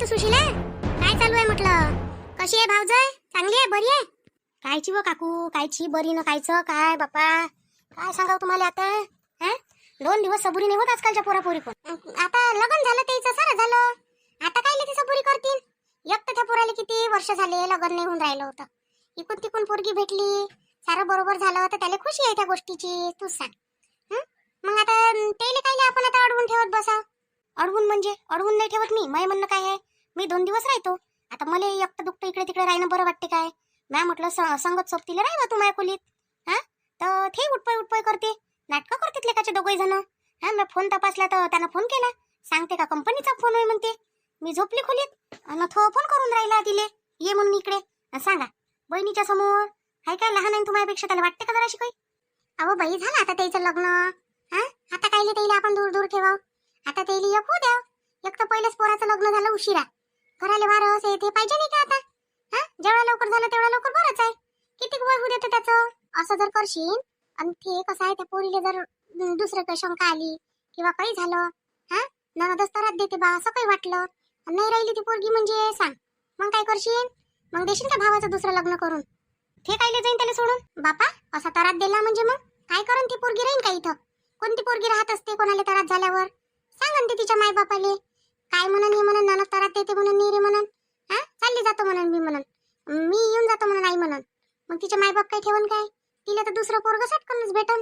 म्हणतो सुशीला? काय चालू आहे म्हटलं? कशी आहे भावजय? चांगली आहे? बरी आहे? कायची व काकू, कायची बरी न कायचं काय बापा, काय सांगाव तुम्हाला आता? हा, 2 दिवस सबुरी नाही होत आजकालच्या पोरापोरी. पण आता लग्न झालं त्याचं सारं झालं, आता काय ती सबुरी करतील? एक तर त्या पोराला किती वर्ष झाले लग्न नाही होऊन राहिलं होतं. इकून तिकून पोरगी भेटली, सारं बरोबर झालं तर त्याला खुशी आहे त्या गोष्टीची. तूच सांग. मग आता त्याला काय आपण आता अडवून ठेवत बसा? अडवून म्हणजे अडवून नाही ठेवत मी. माझं म्हणणं काय आहे, मी 2 दिवस राहतो. आता मला एकटं दुखतं इकडे तिकडे राहणं बरं वाटते काय? मॅ म्हटलं संगत सोबतीला राहावं तू माझ्या खोलीत. हा, तर ते उठपय उठपय करते, नाटकं करतात लेकाचे दोघे जण. हा, मी फोन तपासला तर त्यानं फोन केला, सांगते का कंपनीचा फोन आहे म्हणते. मी झोपली खोलीत आणि तो फोन करून राहिला तिले ये म्हणून इकडे. सांगा, बहिणीच्या समोर हाय काय लहान आहे तुम्हापेक्षा, त्याला वाटते का जराशी काही? अहो बाई, झालं आता त्याचं लग्न. हा, आता कायले त्याला आपण दूर दूर ठेवाव? आता त्याला एक होऊ द्या. एक तर पहिलेच पोराचं लग्न झालं उशिरा, घराले वारस आहे ते पाहिजे नाही का आता? हा, जेवढा लवकर झालं तेवढा लवकर बरंच आहे. किती वय होऊ देतं त्याचं? असं जर करशील आणि ते कसं आहे, त्या पोरीला जर दुसरं काही शंका आली किंवा काही झालं, हा, नणदच तरात देते बा असं काही वाटलं नाही राहिली ती पोरगी म्हणजे सांग, मग काय करशील? मग देशील का भावाचं दुसरं लग्न करून? ते कायले जाईन त्याला सोडून? बापा असा तरात दिला म्हणजे मग काय करून ती पोरगी राहीन का इथं? कोणती पोरगी राहत असते कोणाला तरात झाल्यावर? सांगन ते तिच्या माय बापाले काय म्हणून, हे म्हणून ननद तरात देते म्हणून, नी रे म्हणून, हा चालली जातो म्हणून, मी म्हणून मी येऊन जातो म्हणून आई म्हणून. मग तिच्या मायबाप काय ठेवून काय? तिला तर दुसरं पोरग सटकनच भेटन.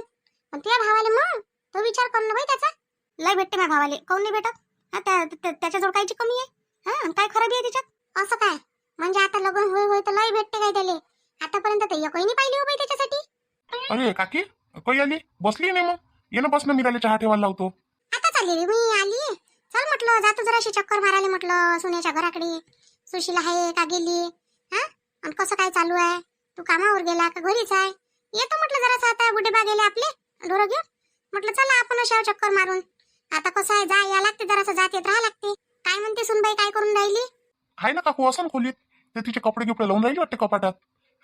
पण त्या भावाले मग तो विचार करणं बाई त्याचा. लय भेटते माझ्या भावाले, काऊन नाही भेटत? त्याच्याजवळ कायची कमी आहे? हा, काय खराबी आहे त्याच्यात? असं काय म्हणजे आता लग्न होय होय तर लय भेटते काय त्याले? आतापर्यंत तर एकही नाही पाहिली हो बाई त्याच्यासाठी. अरे काकी, काही आली? बसली नाही? मग ये ना, बस ना, मी त्याला चहा ठेवायला लावतो. आता चालली रे मी, आली. चल म्हटलं जातो जराशी चक्कर मारायला म्हटलं सुनेच्या घराकडे. सुशीला आहे का गेली? हा, आणि कसं काय चालू आहे? तू कामावर गेला का घरीच आहे? येतो म्हटलं जरासं, आता बुढेबा गेले आपले ढोरं घेऊन. म्हटलं चला आपण अशा चक्कर मारून. आता कसं आहे, जा या लागते, जरासं जात येत राहा लागते. काय म्हणते सुनबाई, काय करून राहिली? आहे ना काकू, असं खोलीत ते तिचे कपडे गिपडे लावून राहिली वाटते कपाटात.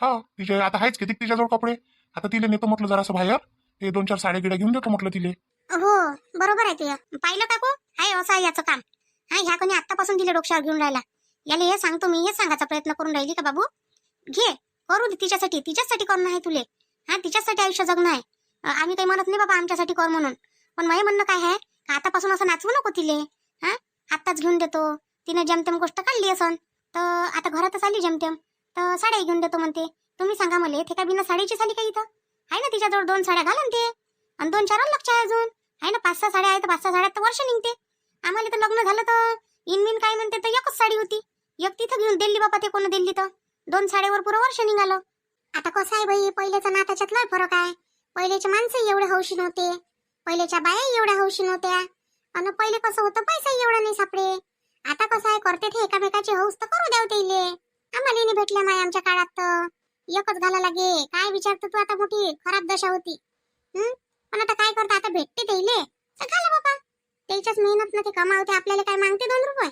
हा, तिचे आता आहेच किती तिच्याजवळ कपडे. आता तिला नेतो म्हटलं जरासं बाहेर, ते 2-4 साड्या गिड्या घेऊन देतो म्हटलं तिले. हो बरोबर आहे तुझं. पाहिलं काकू, हाय असं आहे याचं काम. हा, ह्या कोणी आतापासून दिले डोक्यावर घेऊन राहिला. याला हे सांगतो मी, हे सांगायचा प्रयत्न करून राहिली का बाबू घे करू दे तिच्यासाठी करणं आहे तुले. हा, तिच्यासाठी आयुष्य जगणं आहे. आम्ही काही म्हणत नाही बाबा आमच्यासाठी कर म्हणून, पण माझं म्हणणं काय आहे, आतापासून असं नाचवू नको तिले. हा, आत्ताच घेऊन देतो. तिने जेमतेम गोष्ट काढली असन तर आता घरातच आली जेमतेम, तर साड्या घेऊन देतो म्हणते. तुम्ही सांगा मला, ते काय बिना साडीची साडी काही इथं आहे ना? तिच्याजवळ 2 साड्या घालून ते, आणि 2-4 लक्ष आहे अजून. आहे ना, 5-6 साड्या आहे तर 5-6 साड्यात तर वर्ष निघते. आम्हाला तर लग्न झालं तर इनमिन काय म्हणते तर एकच साडी होती. एक तिथं घेऊन दिल्ली बापा, ते कोण दिल्ली तर 2 साड्यावर पुरं वर्ष निघालं. आता कसं आहे बाई, पहिल्याचा ना त्याच्यात लय फरक आहे. पहिलेचे माणसं एवढे हौशी नव्हते, पहिलेच्या बाया एवढ्या हौशी नव्हत्या. आणि पहिले कसं होतं, पैसा एवढा नाही सापडे. आता कसं आहे, करते ते एकामेकाची हौस तर करू द्याव त्याले. आम्हाला नाही भेटल्या माय आमच्या काळात तर एकच घाला लागे. काय विचारतो तू? आता मोठी खराब दशा होती. पण आता काय करता, आता भेटते त्याले तर घाला बाबा. त्याच्याच मेहनत ना ते कमावते, आपल्याला काय मागते 2 रुपये?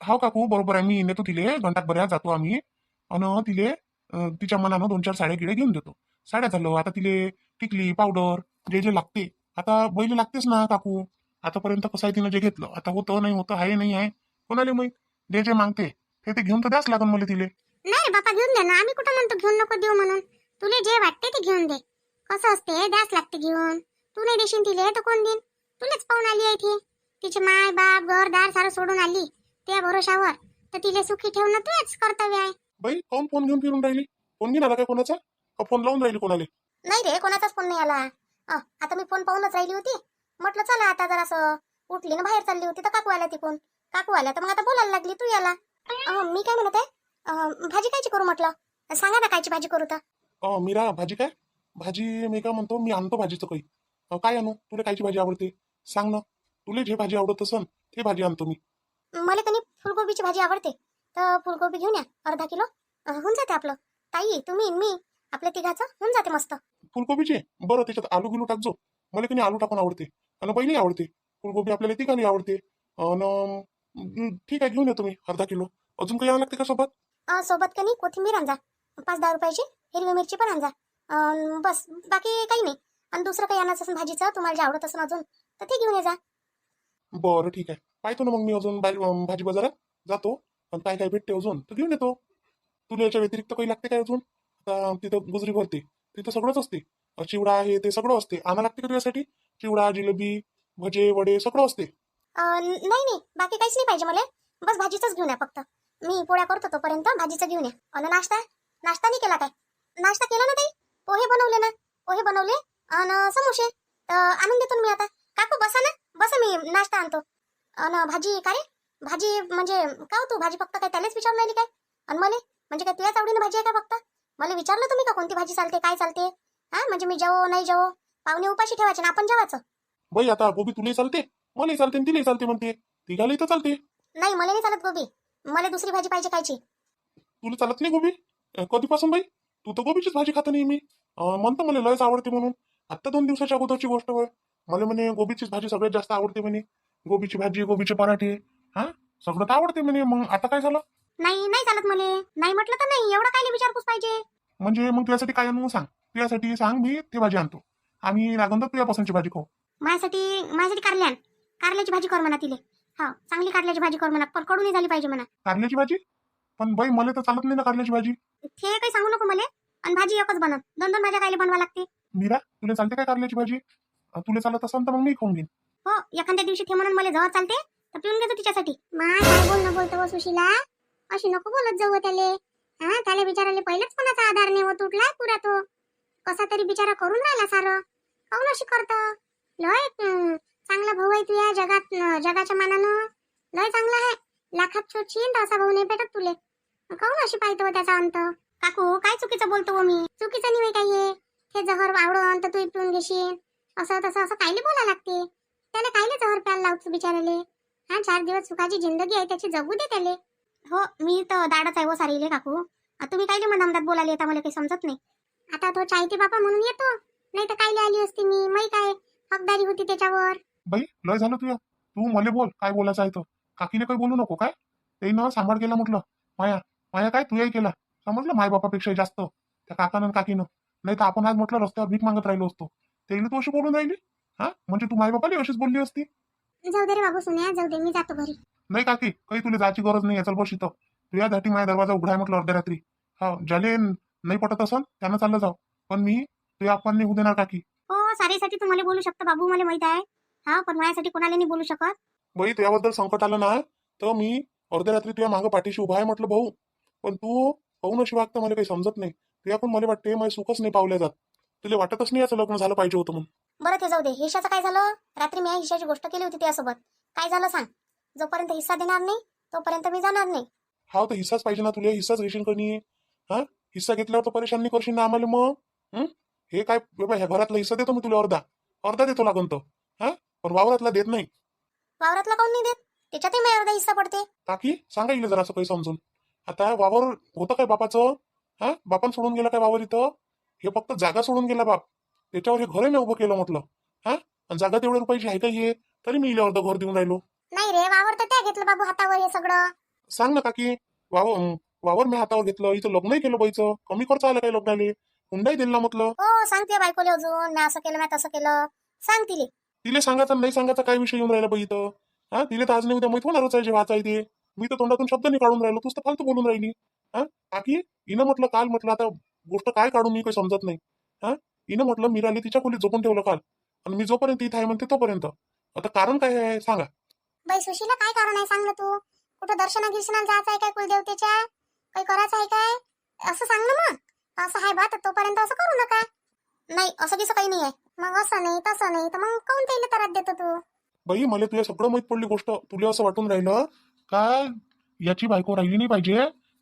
हो काकू, बरोबर आहे. मी नेतो तिले, घंटात बऱ्या जातो आम्ही, आणि तिले तिच्या मनानं 2-4 साड्या गिड्या घेऊन देतो. साड्या झालं, आता तिले टिकली पावडर जे जे लागते, आता बैल लागतेच ना काकू. आतापर्यंत कसं आहे, तिनं जे घेतलं, आता होतं नाही होतं, आहे नाही आहे, कोणाला माहित. जे जे मागते ते घेऊन तर द्याच लागन मला तिले. नाही रे बापा, घेऊन दे ना. आम्ही कुठं म्हणतो घेऊन नको देऊ म्हणून. तुले जे वाटते ते घेऊन दे. कसं असते, द्यास लागते घेऊन. तू नाही देशील तिले तर कोण देईन? तुलेच पाहून आली आहे ती. तिचे माय बाप घरदार सारं सोडून आली त्या भरोशावर, तर तिले सुखी ठेवणं तुझेच कर्तव्य आहे. बाई, कोण फोन घेऊन फिरून राहिली? फोन घेऊन आला काय कोणाचा? का फोन लावून राहिली कोणाला? नाही रे, कोणाचाच फोन नाही आला. आता मी फोन पाहूनच राहिली होती. म्हटलं चला आता जरासं उठली ना बाहेर चालली होती तर काकू आल्या तिकून. काकू आल्या तर मग आता बोलायला लागली तू याला. मी काय म्हणत आहे, भाजी कायची करू म्हटलं? सांगा ना कायची भाजी करू तर. मीरा, भाजी काय? भाजी मी काय म्हणतो, मी आणतो भाजीचं काही. काय आणू? तुला कायची भाजी आवडते सांग ना. तुला जे भाजी आवडत असन ते भाजी आणतो मी. मला कधी फुलगोबीची भाजी आवडते, तर फुलगोबी घेऊन या अर्धा किलो. होऊन जाते आपलं. ताई, तुम्ही मी आपल्या तिघाचं होऊन जाते मस्त. फुलकोबीचे? बरं, त्याच्यात आलू गिलू टाकजो. मला कधी आलू टाकून आवडते, आणि पहिली आवडते. फुलकोबी आपल्याला तिघांनी आवडते. ठीक आहे, घेऊन येतो मी अर्धा किलो. अजून काही आणावं लागते का सोबत? सोबत कनी कोथिंबीर आणजा 5-10 रुपयाची. हिरवी मिरची पण आणजा. बस, बाकी काही नाही. आणि दुसरं काही आणायचं असेल भाजीचं तुम्हाला जे आवडत असेल अजून, तर ते घेऊन ये जा. बरं ठीक आहे, पाहतो ना मग मी अजून भाजी बाजारात जातो. पण काय काय भेटते अजून तर घेऊन येतो. तुला याच्या व्यतिरिक्त काही लागते काय अजून? आता तिथं गुजरी भरते, तिथं सगळंच असते. चिवडा हे ते सगळं असते. आणा लागते का तुझ्यासाठी? चिवडा, जिलेबी, भजे, वडे सगळं असते. नाही नाही, बाकी काहीच नाही पाहिजे मला. बस भाजीचंच घेऊन या फक्त. मी पोळ्या करतो तोपर्यंत भाजीचं घेऊन या. आणि नाश्ता नाश्ता नाही केला काय? नाश्ता केला ना ताई? पोहे बनवले ना, पोहे बनवले आणि समोसे तर आणून देतो ना मी आता. काकू बसा ना, बसा, मी नाश्ता आणतो. आणि भाजी काय रे? भाजी म्हणजे का हो, तू भाजी फक्त काय त्यालाच विचारून राहिली काय? आणि मला म्हणजे काय तुझ्याच आवडीनं भाजी आहे का फक्त? मला विचारलं तुम्ही का कोणती भाजी चालते, काय चालते? हा म्हणजे मी जेवो नाही जेवो, पाहुणे उपाशी ठेवायचे ना आपण जेवायचं. बाई आता गोबी तुलाही चालते, मलाही चालते, तिलाही चालते म्हणते, तिघाला इथं चालते. नाही मला नाही चालत गोबी, मला दुसरी भाजी पाहिजे कायची. तुला चालत नाही गोबी? कधीपासून बाई? तू तर गोबीचीच भाजी खाता नाही. मी म्हणतो मला लयच आवडते म्हणून. आता 2 दिवसाच्या अगोदरची गोष्ट होय. मला म्हणे गोबीचीच भाजी सगळ्यात जास्त आवडते म्हणे. गोबीची भाजी, गोबीचे पराठे, हा सगळं तर आवडते म्हणे. मग आता काय झालं? नाही नाही चालत मला, नाही म्हटलं तर नाही. एवढं काय विचारपूस पाहिजे? म्हणजे मग तुझ्यासाठी काय आणू सांग? तुझ्यासाठी सांग, मी ते भाजी आणतो. आम्ही लागून तर तुझ्यापासूनची भाजी खाऊ. माझ्यासाठी कारल्याची भाजी कर म्हणा तिले. हा चांगली कारल्याची भाजी कर म्हणा, पण कडू नाही झाली पाहिजे म्हणा. कारल्याची भाजी? पण बाई मला तर चालत नाही ना कारल्याची भाजी. ते काही सांगू नको मला. आणि भाजी एकच बनव, 2-2 भाज्या कायले बनवा लागते? मीरा, तुला चालते काय कारल्याची भाजी? तुला चालत असेल तर मग मी खाऊन घेईन. हो एखाद्या दिवशी ते म्हणून मला जवळ चालते तर पिऊन घेतो तिच्यासाठी. माय काय बोलणं बोलतो सुशीला, अशी नको बोलत जाऊ त्याले. हा त्याला बिचाराले पहिलेच कोणाचा आधार नाही होत, उठलाय पुरा तो. कसा तरी बिचारा करून राहिला सारं. काऊन अशी करतं? लय चांगला भाऊ आहे तुया जगात, जगाच्या मानानं लय चांगला आहे. लाखात छोटशीन तर असा भाऊ नाही भेटत तुले. काऊन अशी पाहतो त्याचा अंत? काकू काय चुकीचं बोलतो हो मी? चुकीचं नाही काय हे? हे जहर आवडून तर तू पिऊन घेशील, असं तसं असं कायले बोला लागते? त्याला कायले जहर प्यायला लावतो बिचाराले? हा 4 दिवस सुखाची जिंदगी आहे त्याची, जगू दे त्याले. हो मी तर दाडच आहे हो सारीले काकू. तुम्ही कायले मनामदात बोलाले, आता मला काही समजत नाही. आता तो चायते बापा म्हणून येतो, नाही तर कायले आली असती मी? मै काय हकदारी होती त्याच्यावर? बाई लय झालं तुया. तू मला बोल, काय बोलायचं आहे तर. काकीने काही बोलू नको काय? ते न सांभाळ केला म्हटलं. माया माया काय तुयाही केला, समजलं? माय बापापेक्षा जास्त त्या काकानं आणि काकीनं. नाही तर आपण आज म्हटलं रस्त्यावर भीक मागत राहिलो असतो. ते तू अशी बोलून राहिली? हा म्हणजे तू माय बापाला अशीच बोलली असती? जाऊ दे रे बाबू सुन्या, जाऊ दे, मी जातो घरी. नाही काकी, काही तुला जायची गरज नाही. चल बस इथं. तुझ्यासाठी माझा दरवाजा उघडा आहे म्हटलं अर्ध्या रात्री. हा ज्याले नाही पटत असन त्यानं चाललं जाऊ, पण मी तुझ्या आपण नाही होऊ देणार काकी. हो सारीसाठी तुम्हाला बोलू शकतो बाबू, मला माहित आहे. हा पण माझ्यासाठी कोणाला नाही बोलू शकत. बाई तुझ्याबद्दल संकट आलं ना तर मी अर्ध्या रात्री तुझ्या मागं पाठीशी उभा आहे म्हटलं भाऊ. पण तू पाहून अशी वागतं मला काही समजत नाही. तुझ्या पण मला वाटते माझे सुखच नाही पावल्या जात. तुला वाटतच नाही याचं लग्न झालं पाहिजे होतं म्हणून. बरं ते जाऊ दे. हिशाचं काय झालं? रात्री मी हिशाची गोष्ट केली होती त्यासोबत. काय झालं सांग? जोपर्यंत हिस्सा देणार नाही तोपर्यंत मी जाणार नाही. हा तर हिस्साच पाहिजे ना तुला, हिस्साच घेशील कोणी? हा हिस्सा घेतल्यावर तर परेशान नाही करशील ना आम्हाला मग? हे काय बाबा, ह्या घरातला हिस्सा देतो मी तुला, अर्धा अर्धा देतो लागून तो. हा पण वावरातला देत नाही. वावरातला काऊन नाही देत? त्याच्यातही माझा अर्धा हिस्सा पडते. काकी सांगा येईल जरा असं काही समजून. आता वावर होतं काय बापाचं? हा बापान सोडून गेला काय वावर इथं? हे फक्त जागा सोडून गेला बाप, त्याच्यावर हे घर मी उभं केलं म्हटलं. हा आणि जागा तेवढ्या रुपयाची आहे का हे? तरी मी अर्ध घर देऊन राहिलो. नाही रे, वावर तर त्या घेतलं बाबू हातावर हे सगळं. सांग ना काकी. वावर मी हातावर घेतलं, इथं लग्नही केलं बाईचं. कमी खर्च आला काय लग्नाले? हुंडाई दिला ना म्हटलं. हो सांगते बायकोले अजून, मी असं केलं मी तसं केलं, सांग तिले. तिले सांगायचा नाही सांगायचा काय विषय येऊन राहिला बाई इथं? हा तिले तर आज नाही उद्या माहित होणारच आहे जे वाचाय ते. मी तर तोंडातून शब्द नाही काढून राहिलो, तूच तर फालतू बोलून राहिली. हा काकी हिनं म्हटलं काल, म्हटलं आता गोष्ट काय काढून मी काही समजत नाही. हा हिनं म्हटलं मीराली तिच्या खोलीत झोपून ठेवलं काल, आणि मी जोपर्यंत इथं आहे म्हणते तोपर्यंत. आता कारण काय आहे सांगा? बाई सुशीला काय कारण आहे सांग ना तू? कुठं दर्शना गिर्शनाला जायचं आहे काय कुलदेवतेच्या? काही करायचं आहे काय? असं सांग ना मग. असं आहे बा तर तोपर्यंत असं करू नका. नाही असं किसं काही नाही आहे. मग असं नाही तसं नाही तर मग काऊन त्याला त्रास देतो तू? बाई मला तुला सगळं माहित पडली गोष्ट. तुला असं वाटून राहिलं का याची बायको राहिली नाही पाहिजे,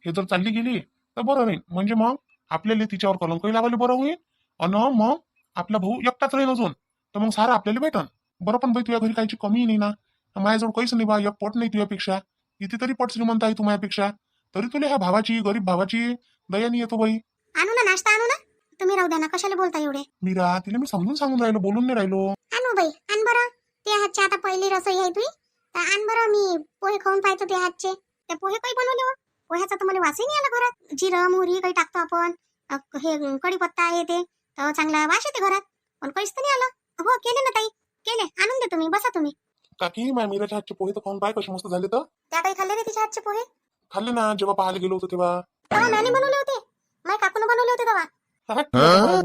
हे जर चालली गेली तर बरं राहील. म्हणजे मग आपल्याला तिच्यावर कलंकही लावायला बरं होईल, आणि मग आपला भाऊ एकटाच राहील अजून, तर मग सारं आपल्याला भेटन. बरं पण बाई तुझ्या घरी काहीची कमी नाही ना? माझ्याजवळ काहीच नाही बा, एक पट नाही तुझ्यापेक्षा. किती तरी पट श्रीमंत आहे तू माझ्यापेक्षा, तरी तुला ह्या भावाची, गरीब भावाची दया नाही येतो बाई. आणू ना नाश्ता, आणू ना. तुम्ही राहू द्या ना, कशाला बोलता एवढे? मीरा तिला मी समजून सांगून राहिलो, बोलून नाही राहिलो. आणू बाई, आण बरं. ते हातचे आता पहिली रसोई आहे तुझी, तर आण बरं. मी पोहे खाऊन पाहतो ते हातचे. ते पोहे काही बनवले हो? पोह्याचा तर मला वासही नाही आला घरात. जिरं मोहरी काही टाकतो आपण, हे कढीपत्ता आहे ते, तर चांगला वास येते घरात. पण काहीच तर नाही आलं. हो केले ना ताई, केले. आणून दे तुम्ही, बसा तुम्ही. काकी माझ्या मीराच्या हातचे पोहे तर खाऊन पाय कसे मस्त झाले तर. त्या काही खाल्ले रे तिच्या हातचे पोहे? खाल्ले ना जेव्हा पाहायला गेलो होतो तेव्हा. तेव्हा मॅने बनवले होते, माझ्या काकून बनवले होते तेव्हा.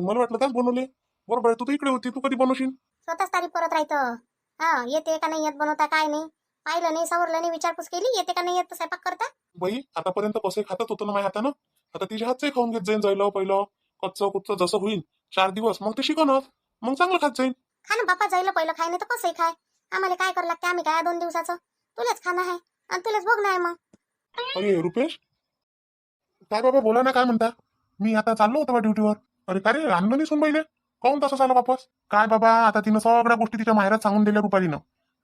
मला वाटलं त्याच बनवले. बरोबर आहे, तू तर इकडे होती, तू कधी बनवशील? स्वतःच तारीफ करत राहतं. हा, येते का नाही येत बनवता काय नाही, पाहिलं नाही सवरलं नाही, विचारपूस केली येते का नाही येत तर स्वयंपाक करता. बाई आतापर्यंत कसं खातच होतं ना माझ्या हातानं. आता तिच्या हातचंही खाऊन घेत जाईन जायला पहिलं. कच्चं कुच्चं जसं होईल 4 दिवस, मग ते शिकवणार, मग चांगलं खात जाईन. खा ना बापा, जायला पहिलं खाय नाही तर कसंही खाय. आम्हाला काय करावं लागते, आम्ही काय 2 दिवसाचं तुलाच खाणं आहे आणि तुलाच बघणं आहे मग. अरे रुपेश, काय बाबा बोला ना, काय म्हणता? मी आता चाललो होतो बा ड्युटीवर. अरे काय रे, आणलं नाही सुनबाईले? काऊन तसं झालं वापस? काय बाबा, आता तिनं सगळ्या गोष्टी तिच्या माहेरात सांगून दिल्या रुपालीनं.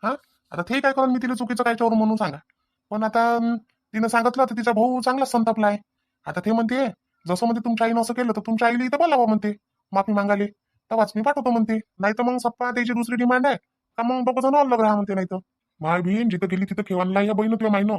हा, आता ते काय करून मी तिला चुकीचं कायच्यावरून म्हणून सांगा. पण आता तिनं सांगितलं तर तिचा भाऊ चांगलाच संतापलाय. आता ते म्हणते जसं म्हणते तुमच्या आईनं असं केलं तर तुमच्या आईला इथं बोलावं म्हणते माफी मागाले, तेव्हाच मी पाठवतो म्हणते. नाही तर मग सप्पा त्याची दुसरी डिमांड आहे का मग बघ जण अलग राहा म्हणते. नाही तर माय बहीण जिथं गेली तिथं खेवायला या बहीण तुझ्या मायनं.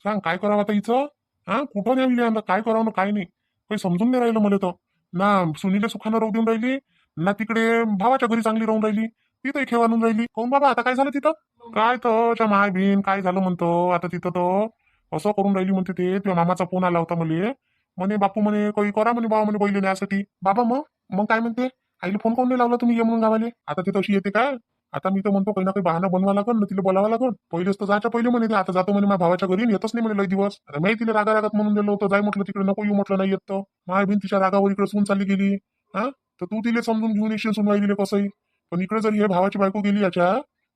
सांग काय करावं आता हिचं? हा, कुठं न्यावी आता, काय करावं ना काय नाही काही समजून नाही राहिलं मला तर. ना सुनीला सुखानं राहू देऊन राहिली, ना तिकडे भावाच्या घरी चांगली राहून राहिली, तिथंही खेळून राहिली. कोण बाबा आता काय झालं तिथं? काय तर माय बहीण काय झालं म्हणतो आता तिथं तर असं करून राहिली म्हणते. ते तुझ्या मामाचा फोन आला होता मले, म्हणे बापू म्हणे काही करा म्हणे बाबा म्हणे बैल न्यासाठी. बाबा मग मग काय म्हणते, आईला फोन कोण नाही लावला तुम्ही ये म्हणून गावाले? आता ते तशी येते काय? आता मी तर म्हणतो काही ना काही बहाणा बनवा लागल ना, तिला बोलावं लागल. पहिलेच तर जायच्या पहिले म्हणे ते आता जातो म्हणे माझ्या भावाच्या घरी, येतच नाही म्हणे लय दिवस. आता मी तिला रागारागात म्हणून दिलं होतं जाय म्हटलं तिकडे, नको येऊ म्हटलं नाही येत तर. माय बहीण तिच्या रागावर इकडे सून चालली गेली. हा, तर तू तिला समजून घेऊन येशील सुनवाई दिले कसंही. पण इकडे जर हे भावाची बायको गेली याच्या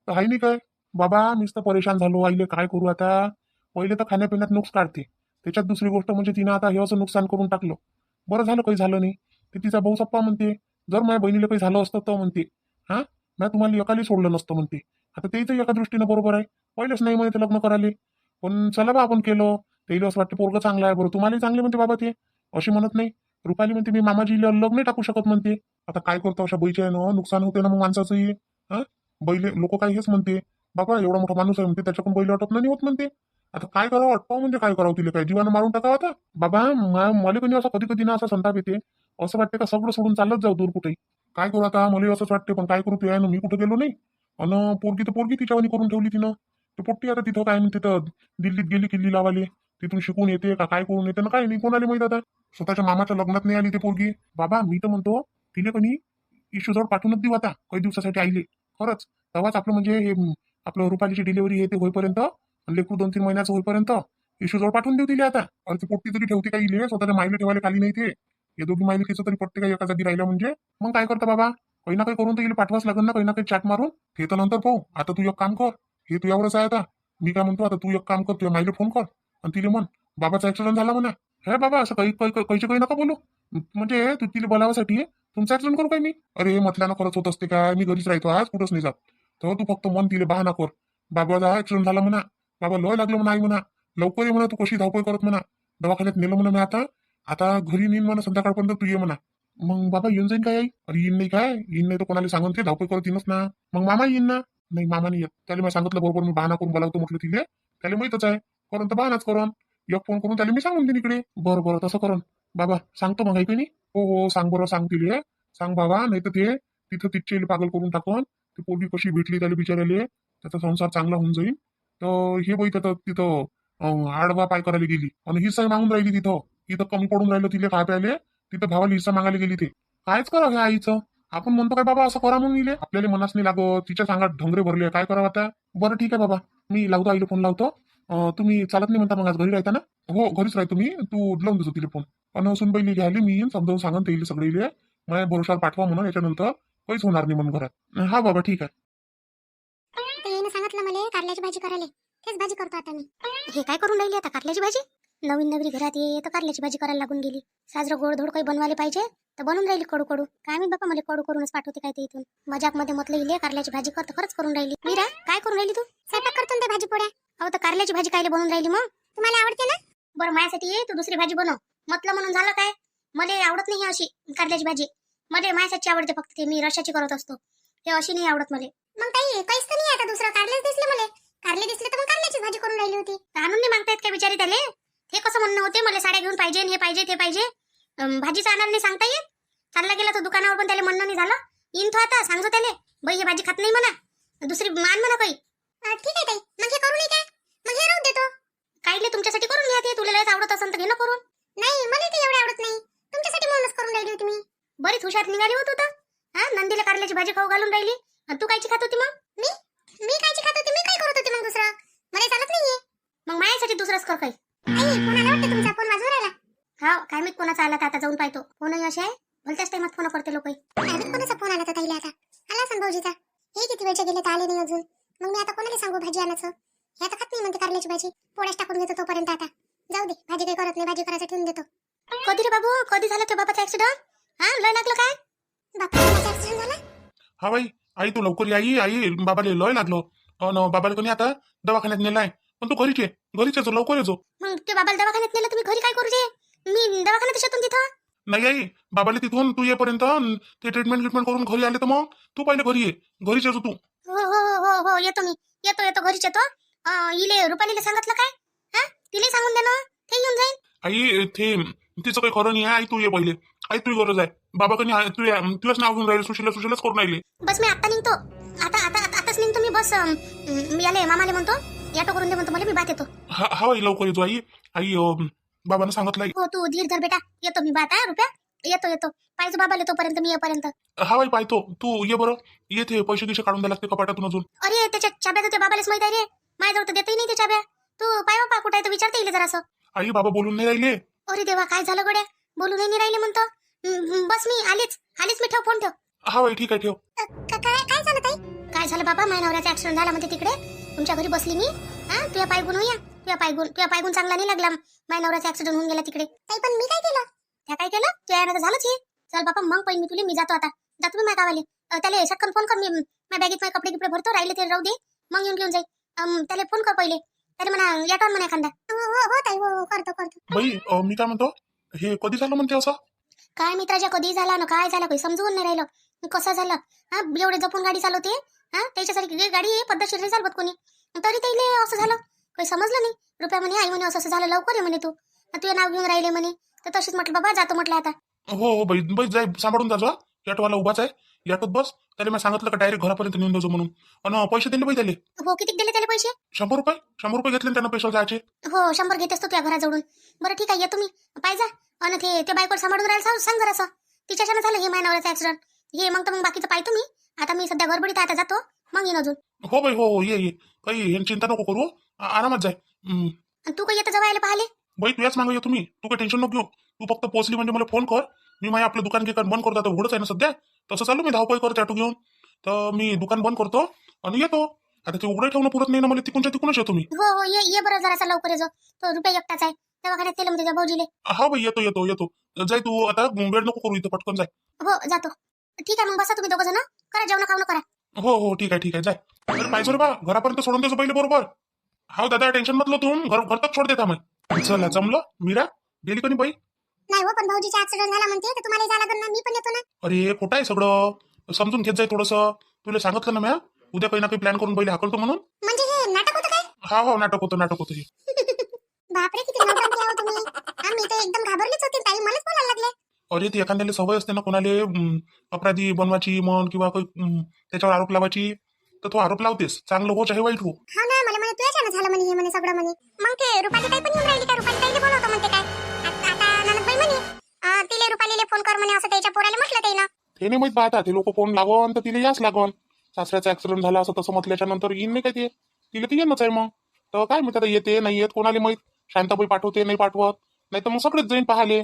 तर हाय नाही काय बाबा, मीच तर परेशान झालो. आईले काय करू आता? पहिले तर खाण्यापिण्यात नुकस काढते, त्याच्यात दुसरी गोष्ट म्हणजे तिनं आता हे असं नुकसान करून टाकलं. बरं झालं काही झालं नाही. ते तिचा भाऊ सप्पा म्हणते जर माझ्या बहिणीला काही झालं असतं तर म्हणते हा मी तुम्हाला एकाली सोडलं नसतं म्हणते. आता तेच एका दृष्टीनं बरोबर आहे, पहिलेच नाही म्हणे ते लग्न करायले. पण चला बा आपण केलं, त्याला असं वाटतं पोरगं चांगलं आहे, बरं तुम्हालाही चांगले म्हणते बाबा ते, अशी म्हणत नाही. रुपाली म्हणते मी मामाजीला लग्न नाही टाकू शकत म्हणते. आता काय करतो अशा बैच्या ना, नुकसान होते ना मग माणसाचंही. हा, बैले लोक काही हेच म्हणते बाबा एवढा मोठा माणूस आहे म्हणते त्याच्याकडून बैल अटप नाही होत म्हणते. आता काय करावं, अटपाव म्हणजे काय करावं, तिला काय जीवानं मारून टाकावं आता? बाबा मला कोणी असं कधी कधी ना असा संताप येते, असं वाटते का सगळं सोडून चालत जाऊ दूर कुठेही. काय करू आता, मला असंच वाटते. पण काय करू, ते मी कुठं गेलो नाही. अन पोरगी तर पोरगी तिच्यावानी करून ठेवली तिनं. ते पोट्टी आता तिथं काय म्हणते तर दिल्लीत गेली किल्ली लावाले, तिथून शिकून येते का काय करून येते ना काय नाही कोणाला माहित. आता स्वतःच्या मामाच्या लग्नात नाही आली ते पोरगी. बाबा मी तर म्हणतो तिने कोणी इशूजवळ पाठवूनच देऊ आता काही दिवसासाठी आईले. खरंच तेव्हाच आपलं म्हणजे हे आपलं रुपालीची डिलिव्हरी हे ते होईपर्यंत, लेकरू 2-3 महिन्याचं होईपर्यंत इशूजवळ पाठवून देऊ दिले आता. अरे ती पोट्टी तरी ठेवते काही इले, स्वतःच्या माईला ठेवायला खाली नाही ते. हे दोघी माईले तिचं तरी पटते का एका जागी राहिलं म्हणजे? मग काय करतं बाबा, काही ना काही करून तर येईल पाठवाच लागेल ना, काही ना काही चाट मारून. हे तर नंतर पाहू, आता तू एक काम कर, हे तुझ्यावरच आहे आता. मी काय म्हणतो आता तू एक काम कर, तुझ्या माईला फोन कर आणि तिला म्हण बाबाचा ऍक्सिडेंट झाला म्हणा. हे बाबा असं काही नका बोलू, म्हणजे तू तिला बोलावासाठी तुमचा ऍक्सिडेंट करू काय मी? अरे म्हटल्यानं खरंच होत असते काय, मी घरीच राहतो आज कुठंच नाही जात. तर तू फक्त मन तिला बहाना कर, बाबाचा ऍक्सिडेंट झाला म्हणा, बाबा लय लागलं म्हणा, आई म्हणा लवकर ये म्हणा, तू कशी धावपळ करत म्हणा, दवाखान्यात नेलं म्हणा मी आता. आता घरी नेईन म्हणा संध्याकाळपर्यंत, तू ये म्हणा. मग बाबा येऊन जाईन काय आई? अरे येईन नाही काय, येईन नाही तर कोणाला सांगून ते धावपळ करत येईनच ना. मग मामा येईन ना. नाही मामा नाही येत, त्याला मी सांगितलं बरोबर, मी बहाना करून बोलावतो म्हटलं तिले, त्याला माहितच आहे. करून तर बहानाच करून एक फोन करून त्याला मी सांगून देईन इकडे. बरं बरं तसं करून बाबा सांगतो मग ऐकू नाही. हो हो सांग बरं, सांग तिले, सांग बाबा. नाही तर ते तिथं तिचे पागल करून टाकून, ती पोरगी कशी भेटली त्याला बिचारायले, त्याचा संसार चांगला होऊन जाईल. तर हे बाई तर तिथं आडवा पाय करायला गेली आणि हिस्सा मागून राहिली तिथं. तिथं कमी पडून राहिलं तिला काय प्यायले, तिथं भावाला हिस्सा मागायला गेली. ते कायच करा हे आईचं. आपण म्हणतो काय बाबा असं करा म्हणून इले, आपल्याला मनास नाही लागत, तिच्या सांगात ढंगरे भरले, काय करावं आता? बरं ठीक आहे बाबा, मी लावतो आईला फोन लावतो. तुम्ही चालत नाही म्हणता मग आज घरी राहता ना? हो घरीच राहतो मी, तू लावून देतो तिला फोन. पण सुनबाईला घ्यायला मी येईन, समजावून सांगून ते सगळे इले माझ्या भरोशावर पाठवा म्हणून, याच्यानंतर काहीच होणार नाही म्हणून घरात. हा बाबा ठीक आहे. ते सांगितलं मला कारल्याची भाजी करायला, तेच भाजी करतो आता मी. हे काय करून राहिली आता कारल्याची भाजी? नवीन नवरी घरात ये तर कारल्याची भाजी करायला लागून गेली. साजरं गोड धोड काही बनवायला पाहिजे तर बनवून राहिली कडू कडू. काय मी बापा मला कडू करूनच पाठवते काय ते इथून. मजाक मध्ये म्हटलं इले कारल्याची भाजी करतो, खरंच करून राहिली. मीरा काय करून राहिली तू? स्वयंपाक करतो ते भाजी पोळ्या. अहो तर कारल्याची भाजी कायले बनवून राहिली मग? तुम्हाला आवडते ना? बरं माझ्यासाठी ये, तू दुसरी भाजी बनव. म्हटलं म्हणून झालं काय? मला आवडत नाही अशी कारल्याची भाजी. मला माझ्यासाठी आवडते फक्त ते, मी रशाची करत असतो ते, अशी नाही आवडत मला. मग काही काहीच तर नाही आता दुसरं, कारलेच दिसले मला. कारले दिसले तर मग कारल्याची भाजी करून राहिली होती. आणून नाही मागतायत काय बिचारी त्याले? हे कसं म्हणणं होते, मला साड्या घेऊन पाहिजे, हे पाहिजे ते पाहिजे. भाजीचं आणायला नाही सांगता येत. चालला गेला तो दुकानावर पण त्याला म्हणणं नाही झालं. येईन तो आता, सांगतो त्याले बाई हे भाजी खात नाही म्हणा, दुसरी मान म्हणा काही. ठीक आहे ताई, मग हे करू नाही काय? मग हे राहू देतो. काढले तुमच्यासाठी करून घ्या, ते तुला हुशार निघाली होत होतं. हा, नंदीला कारल्याची भाजी खाऊ घालून राहिली आणि तू कायची खात होती मग? मी कायची खात होती? मी काय करत होती मग दुसरं? मला चालत नाहीये. मग माझ्यासाठी दुसरंच कर काही. आई, फोन आला वाटतं तुमचा. फोन वाजवून राहिला. हा, काय मी कोणाचा आला तर आता जाऊन पाहतो. फोनही असे आहे, भलत्याच टाइमात फोन करते लोक. कोणाचा फोन आला तर ताईला आता? आला असेल भाऊजीचा. हे किती वेळचे गेले तर आले नाही अजून. मग मी आता कोणाला सांगू भाजी आणायचं? हे आता खात नाही म्हणते कारल्याची भाजी. पोळ्याच टाकून देतो तोपर्यंत. आता जाऊ दे, भाजी काही करत नाही, भाजी करायचं ठेवून देतो. कधी रे बाबू, कधी झालं ते बाबाचा ऍक्सिडेंट? हा, लय लागलं काय? बाबाचा ऍक्सिडेंट झाला? हा बाई, आई तू लवकर ये. आई बाबाला लय लागलो. न बाबाला कोणी आता दवाखान्यात नेलाय. पण तू घरीच येतो, लवकर येतो. मग ते बाबाला दवाखान्यात नेलं, तुम्ही घरी काय करू जे? मी दवाखान्यात शेतून तिथं. नाही आई, बाबाला तिथून तू येपर्यंत ते ट्रीटमेंट करून घरी आले तर मग तू पहिले घरी ये. घरीच येतो तू. हो हो हो हो, येतो मी. येतो घरीच येतो. इले रुपालीला सांगितलं काय? हा, तिला सांगून दे ना, ते येऊन जाईल. आई ते तिचं काही खरं नाही आहे. आई तू ये पहिले. आई तुझी गरज आहे. बाबा कधी तुलाच नाव घेऊन राहिले, सुशीलाच करून राहिले. बस मी आता निघतो. आताच निघतो मी. बस मी आले, मामाले म्हणतो याटो करून दे म्हणतो मला. मी बात येतो. हा बाई, लवकर येतो आई. आई बाबांना सांगितलं. हो, तू धीर धर बेटा. येतो मी. बात आहे रुपया. येतो पाहिजे बाबाला तोपर्यंत, मी येपर्यंत. हा बाई पाहतो. तू ये बरं. येते पैसे गिसे काढून द्यायला लागते कपाटातून अजून. अरे, त्याच्या चाब्या तर त्या बाबालाच माहित आहे रे. माझ्याजवळ तर देतही नाही ते चाब्या. तू पाय बाबा कुठे आहे तर विचारता येईल जरासं. आई बाबा बोलून नाही राहिले. अरे देवा, काय झालं गड्या? बोलून नाही राहिले म्हणतो. बस मी आलीच. मी ठेव फोन ठेव. हा बाई ठीक आहे, ठेव. काय झालं ताई? काय झालं बाबा? माझ्या नवऱ्याचा ऍक्सिडेंट झाला म्हणते तिकडे. तुमच्या घरी बसली मी. हा, तुझ्या पायगुण होया. तुझ्या पायगुण चांगला नाही लागला. माझ्या नवऱ्याचा ऍक्सिडेंट होऊन गेला तिकडे. ताई, पण मी काय केलं? त्या काय केलं? तुझ्या यानं तर झालंच हे. चल बाबा, मग पहिली मी तुला. मी जातो आता. जातो मी माझ्या गावाले. त्याला शटकन फोन कर. मी माझ्या बॅगेत माझे कपडे गिपडे भरतो. राहिले ते राहू दे. मग येऊन घेऊन जाईल. त्याला फोन कर पहिले. त्याला म्हणा याटॉन म्हणा एखादा. हो ताई, हो करतो. बाई मी काय म्हणतो, हे कधी झालं म्हणते असं? काय मित्राच्या कधी झाला ना, काय झालं काही समजून नाही राहिलं. कसं झालं? हा, एवढे जपून गाडी चालवते. हा, त्याच्यासारखी गाडी पद्धतशीर नाही चालवत कोणी. तरी त्याला असं झालं, काही समजलं नाही. रुपया म्हणे, आई म्हणे असं झालं, लवकर ये म्हणे तू. तुझं नाव घेऊन राहिले म्हणे. तर तशीच म्हटलं बाबा, जातो म्हटलं आता. हो बाई जाय, सांभाळून जाजो. ऑटोवाला उभाच आहे. ऑटोत बस. त्याला मी सांगितलं का डायरेक्ट घरापर्यंत नेऊन देतो म्हणून. आणि पैसे दिले बाई त्याले. हो, किती दिले त्याला पैसे? 100 रुपये घेतले त्यांना पैसे जायचे. हो, 100 घेतेस तो त्या घराजवळून. बरं ठीक आहे, येतो मी. पाहिजे. आणि ते बायकोला सांभाळून राहायला सांग जरासं. तिच्याच्यानं झालं हे माझ्या नवऱ्याचं ऍक्सिडेंट. हे मग बाकीचं पाहतो मी. आता मी सध्या गडबडीत आता जातो. मग येईन अजून. हो बाई, हो ये. काही चिंता नको करू. आरामात जाय. तू काही येतं जवळ यायला पाहिले? बाई तुझ्याच मागे येतो मी. तू काही टेन्शन नको घेऊ. तू फक्त पोहोचली म्हणजे मला फोन कर. मी माझ्या आपलं दुकान बंद करतो. आता उघडच आहे ना सध्या. तसं चालू मी धावपळ करतो ऑटो घेऊन. तर मी दुकान बंद करतो आणि येतो. आता ते उघडं ठेवणं पुरत नाही ना मला. तिकूनच येतो मी. हो ये बरं, जरासा लवकर येतो. तो रुपया एकटाच आहे. दवाखान्यात केलं म्हणजे भाऊजीले. हा बाई येतो. जाय तू आता. वेळ नको करू इथं, पटकन जाय. हो, जातो. ठीक आहे, मग बसा तुम्ही दोघं जण. करा जेवण खावणं करा. हो ठीक आहे जाय. अरे पाहिजे रे बा, घरापर्यंत सोडून द्यायचं पहिले बरोबर. हा दादा, टेन्शन मतलं तू. घर तक सोड देता मग. चला जमलं. मीरा गेली कोणी बाई? नाही हो, पण भाऊजीचा ऍक्सिडेंट झाला म्हणते तर तुम्हाला जायला लागेल ना. मी पण येतो ना. अरे खोटं आहे सगळं. समजून घेत जाय थोडंसं. तुला सांगितलं ना म्या, उद्या काही ना काही प्लॅन करून पहिले हाकलतो म्हणून. म्हणजे हे नाटक होतं काय? हा नाटक होतं हे. बापरे, किती नौटंकी आहो तुम्ही. मी तर एकदम घाबरलीच होती. ताई मलाच बोलायला लागले. अरे ती एखाद्याला सवय असते ना कोणाले अपराधी बनवायची मन, किंवा काही त्याच्यावर आरोप लावायची. तर तो आरोप लावतेस, चांगलं हो चाहे वाईट हो. हा ना, मला म्हणे तुझ्याच्यानं झालं म्हणे हे म्हणे सगळं म्हणे. मग ते रुपाली ताई पण येऊन राहिली का? रुपाली ताईला बोलवतो म्हणते काय? आता ननदबाई म्हणे तिले रुपालीले फोन कर म्हणे, असं त्याच्या पोराला म्हटलं ते ना. ते नाही माहित पाहता. ते लोक फोन लागवून तर तिला याच लागवून. सासऱ्याचा ऍक्सिडेंट झाला असं तसं म्हटल्याच्या नंतर येईन नाही काय ते. तिला ते येणच आहे मग. तर काय माहित आता येते नाही येत कोणाला माहित. शांताबाई पाठवते नाही पाठवत. नाही तर मग सगळेच जाईन पाहाले.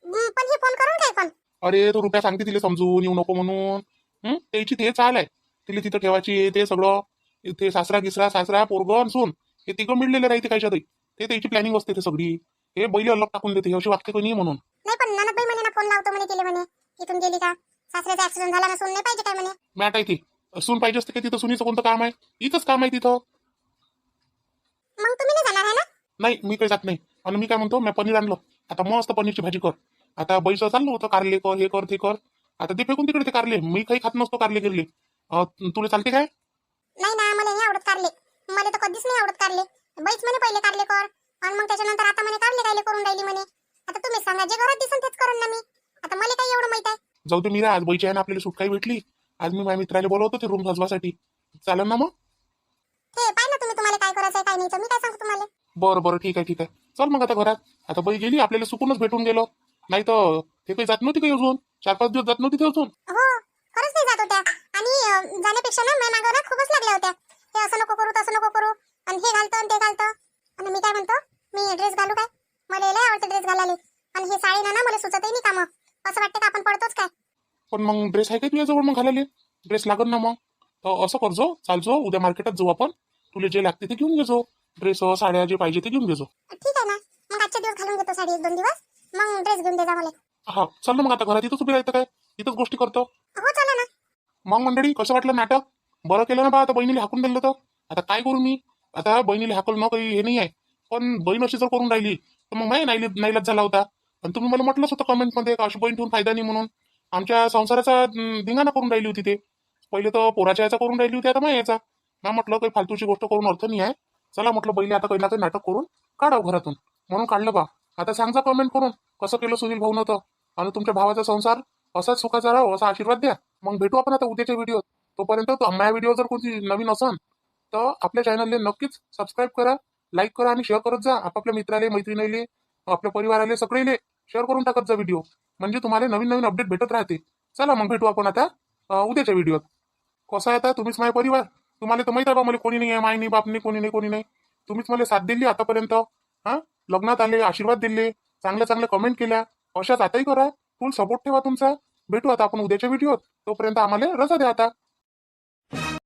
पण हे फोन करून काय पण? अरे तो रुपया सांगते तिला समजून येऊ नको म्हणून. त्याची ते चाल आहे. तिला तिथं ठेवायची. ते सगळं ते सासरा पोरगं सून हे तिघं मिळलेले राहते कायच्या तरी. ते त्याची प्लॅनिंग असते ते सगळी. हे बैल अलग टाकून देते. अशी वागते कोणी म्हणून. नाही, पण ननदबाई म्हणे ना, फोन लावतो म्हणे केले म्हणे. इथून गेली का? सासऱ्याचा ऍक्सिडेंट झाला ना, सून नाही पाहिजे काय म्हणे. मॅट आहे ती. सून पाहिजे असते का तिथं? सुनीचं कोणतं काम आहे? इथंच काम आहे तिथं. मग तुम्ही नाही जाणार आहे ना? नाही, मी काही जात नाही. आणि मी काय म्हणतो, मी पनीर आणलं. आता मस्त पनीरची भाजी कर. आता बैस चाललो होतं कारले कर, हे कर ते कर. आता ते फेकून तिकडे ते कारले. मी काही खात नसतो कारले गिरले. तुला चालते काय? नाही ना, मला नाही आवडत कारले. मला तर कधीच नाही आवडत कारले. बैच म्हणे पहिले कारले कर, आणि मग त्याच्यानंतर आता म्हणे कारले कायले करून राहिली म्हणे. आता तुम्ही सांगा, जे घरात दिसन तेच करून ना मी. आता मला काही एवढं माहित आहे. जाऊ दे मीरा, आज बैची आहे ना आपल्याला सुट काही भेटली. आज मी माझ्या मित्राला बोलवतो ते रूम सजवासाठी. चालेल ना मग? हे पाय ना तुम्ही, तुम्हाला काय करायचंय काय नाही तर मी काय सांगतो तुम्हाला. बरं ठीक आहे. चल मग आता घरात. आता बाई गेली, आपल्याला सुकूनच भेटून गेलो. नाही तर ते काही जात नव्हती काही अजून 4-5 दिवस जात नव्हती ते अजून. हो खरंच नाही जात होत्या. आणि जाण्यापेक्षा ना माझ्या मागं ना खूपच लागल्या होत्या. हे असं नको करू तसं नको करू आणि हे घालतं आणि ते घालतं. आणि मी काय म्हणतो मी ड्रेस घालू काय? मला लय आवडते ड्रेस घालायला. आणि हे साडी ना मला सुचतही नाही कामं. असं वाटतं का आपण पडतोच काय. पण मग ड्रेस आहे का तुझ्याजवळ मग घालायला? ड्रेस लागल ना मग. तर असं करजो, चालजो, उद्या मार्केटात जाऊ आपण. तुला जे लागते ते घेऊन घेजो. ड्रेस साड्या जे पाहिजे ते घेऊन घेजो. ठीक आहे ना. मग आजच्या दिवस घालून घेतो साडी 1-2 दिवस. मग ड्रेस घेऊन दे जा मला. हा चल ना मग, आता घरात इथंच उभी राहतं काय? इथंच गोष्टी करतो. हो चला ना. मग मंडळी कसं वाटलं नाटक? बरं केलं ना बा. आता बहिणीला हाकून दिलं तर आता काय करू मी? आता बहिणीला हाकल न काही हे नाही आहे. पण बहीण अशी जर करून राहिली तर मग नाही नाईलाज झाला होता. आणि तुम्ही मला म्हटलंच होतं कमेंटमध्ये का अशी बहीण ठेवून फायदा नाही म्हणून. आमच्या संसाराचा धिंगाणा करून राहिली होती ते. पहिले तर पोराच्या याचा करून राहिली होती, आता मग याचा. ना म्हटलं काही फालतूची गोष्ट करून अर्थ नाही आहे. चला म्हटलं बहिणी आता काही ना काही नाटक करून काढावं घरातून, म्हणून काढलं बा. आता सांगा कमेंट करून कसं केलं सुनील भाऊ नव्हतं. आणि तुमच्या भावाचा संसार असाच सुखाचा राहो असा आशीर्वाद द्या. मग भेटू आपण आता उद्याच्या व्हिडिओत. तोपर्यंत माझ्या व्हिडिओ जर कोणती नवीन असन तर आपल्या चॅनलला नक्कीच सबस्क्राईब करा, लाईक करा आणि शेअर करत जा. आपापल्या मित्राले, मैत्रिणीले, आपल्या परिवाराले सगळेले शेअर करून टाकत जा व्हिडिओ. म्हणजे तुम्हाला नवीन नवीन अपडेट भेटत राहते. चला मग भेटू आपण आता उद्याच्या व्हिडिओत. कसं आहे आता तुम्हीच माझा परिवार. तुम्हाला तर माहित आहे बा मला कोणी नाही आहे, माय नाही, बाप नाही, कोणी नाही, कोणी नाही. तुम्हीच मला साथ दिली आतापर्यंत. हा लग्नात आले, आशीर्वाद दिले, चांगल्या चांगल्या कमेंट केल्या. अशाच आताही करा. फुल सपोर्ट ठेवा तुमचा. भेटू आता आपण उद्याच्या व्हिडिओत. तोपर्यंत आम्हाला रजा द्या आता.